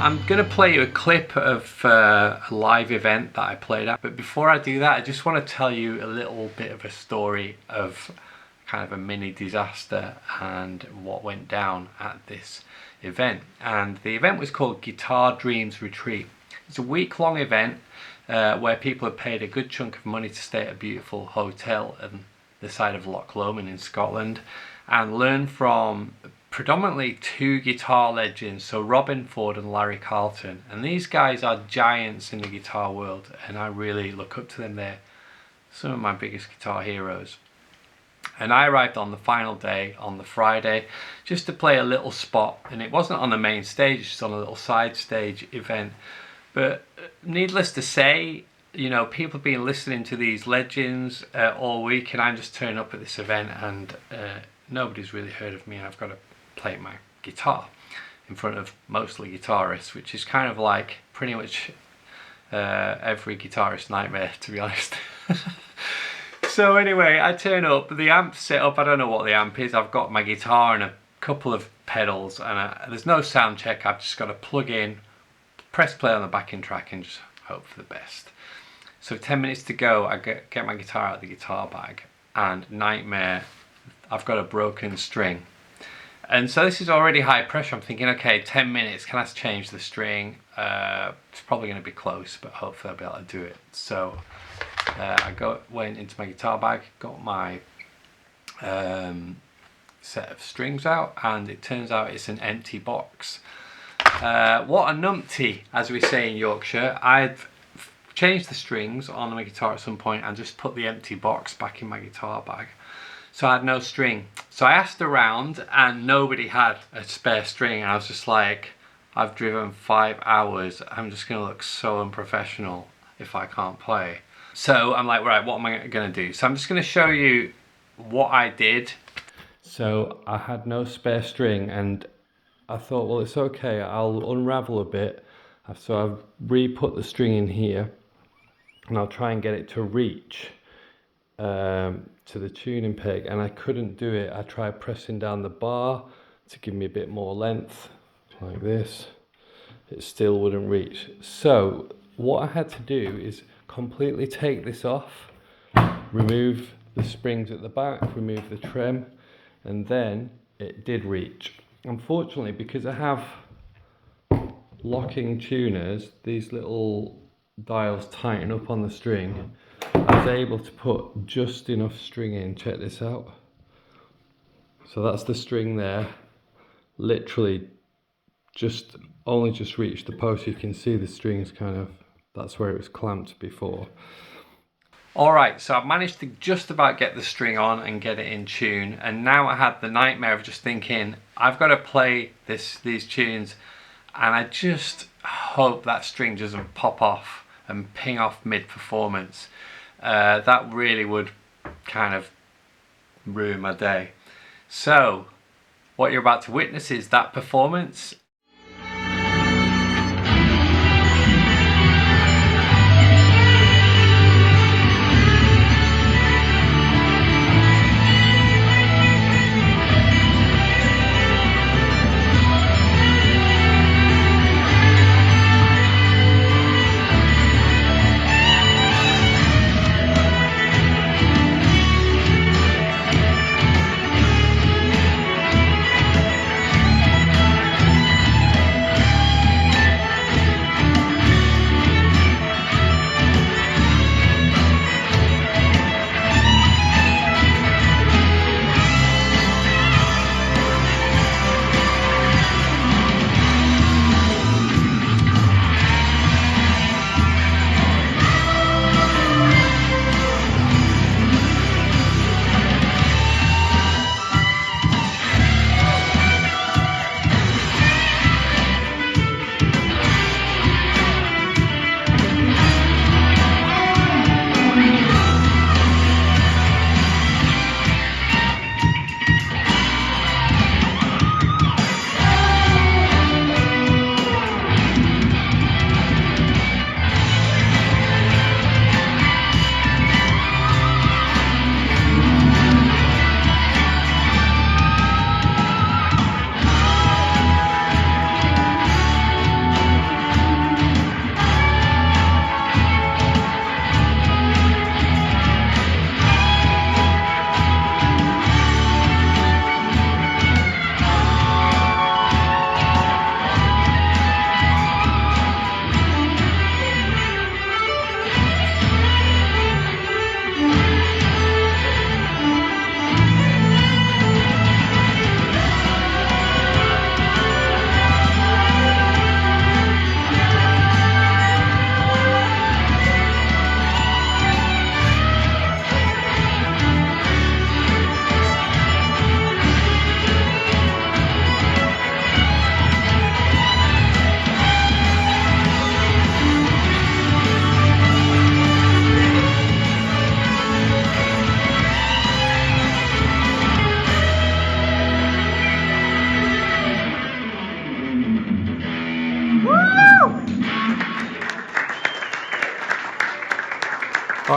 I'm going to play you a clip of a live event that I played at, but before I do that, I just want to tell you a little bit of a story of kind of a mini disaster and what went down at this event. And the event was called Guitar Dreams Retreat. It's a week-long event where people have paid a good chunk of money to stay at a beautiful hotel on the side of Loch Lomond in Scotland and learn from predominantly two guitar legends, so Robin Ford and Larry Carlton. And these guys are giants in the guitar world, and I really look up to them. They're some of my biggest guitar heroes. And I arrived on the final day, on the Friday, just to play a little spot. And it wasn't on the main stage, just on a little side stage event. But needless to say, you know, people have been listening to these legends all week, and I'm just turning up at this event and nobody's really heard of me, and I've got to play my guitar in front of mostly guitarists, which is kind of like pretty much every guitarist nightmare, to be honest. So anyway, I turn up, the amp's set up, I don't know what the amp is, I've got my guitar and a couple of pedals, and there's no sound check, I've just got to plug in, press play on the backing track and just hope for the best. So 10 minutes to go, I get my guitar out of the guitar bag, and nightmare, I've got a broken string. And so this is already high pressure. I'm thinking, okay, 10 minutes, can I change the string? It's probably going to be close, but hopefully I'll be able to do it. So I went into my guitar bag, got my set of strings out, and it turns out it's an empty box. What a numpty, as we say in Yorkshire. I'd changed the strings on my guitar at some point and just put the empty box back in my guitar bag. So I had no string. So I asked around and nobody had a spare string. And I was just like, I've driven 5 hours. I'm just gonna look so unprofessional if I can't play. So I'm like, right, what am I gonna do? So I'm just gonna show you what I did. So I had no spare string and I thought, well, it's okay, I'll unravel a bit. So I've re-put the string in here and I'll try and get it to reach to the tuning peg, and I couldn't do it. I tried pressing down the bar to give me a bit more length, like this. It still wouldn't reach. So what I had to do is completely take this off, remove the springs at the back, remove the trem, and then it did reach. Unfortunately, because I have locking tuners, these little dials tighten up on the string. I was able to put just enough string in. Check this out. So that's the string there. Literally only just reached the post. You can see the strings kind of, that's where it was clamped before. Alright, so I've managed to just about get the string on and get it in tune, and now I had the nightmare of just thinking, I've got to play these tunes, and I just hope that string doesn't pop off and ping off mid-performance. That really would kind of ruin my day. So what you're about to witness is that performance.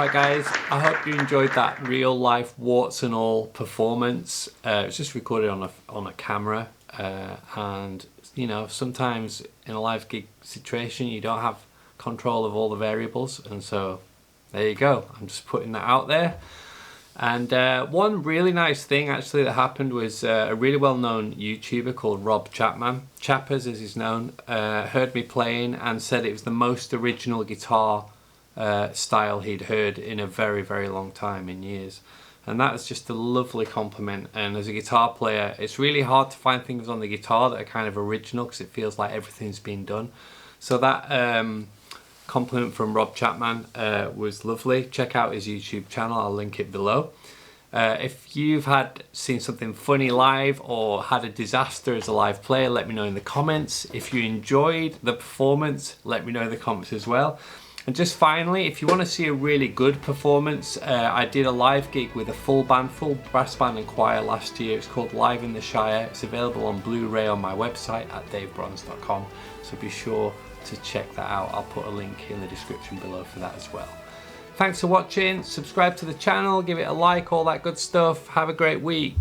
Alright guys, I hope you enjoyed that real life warts and all performance. It was just recorded on a camera, and you know, sometimes in a live gig situation you don't have control of all the variables, and so there you go. I'm just putting that out there. And one really nice thing actually that happened was a really well-known YouTuber called Chapman, Chappers as he's known, heard me playing and said it was the most original guitar style he'd heard in a very, very long time, in years. And that is just a lovely compliment. And as a guitar player, it's really hard to find things on the guitar that are kind of original because it feels like everything's been done. So that compliment from Chapman was lovely. Check out his YouTube channel, I'll link it below. If you've seen something funny live or had a disaster as a live player, let me know in the comments. If you enjoyed the performance, let me know in the comments as well. And just finally, if you want to see a really good performance, I did a live gig with a full brass band and choir last year. It's called Live in the Shire. It's available on Blu-ray on my website at davebronze.com, so be sure to check that out. I'll put a link in the description below for that as well. Thanks for watching. Subscribe to the channel, give it a like, all that good stuff. Have a great week.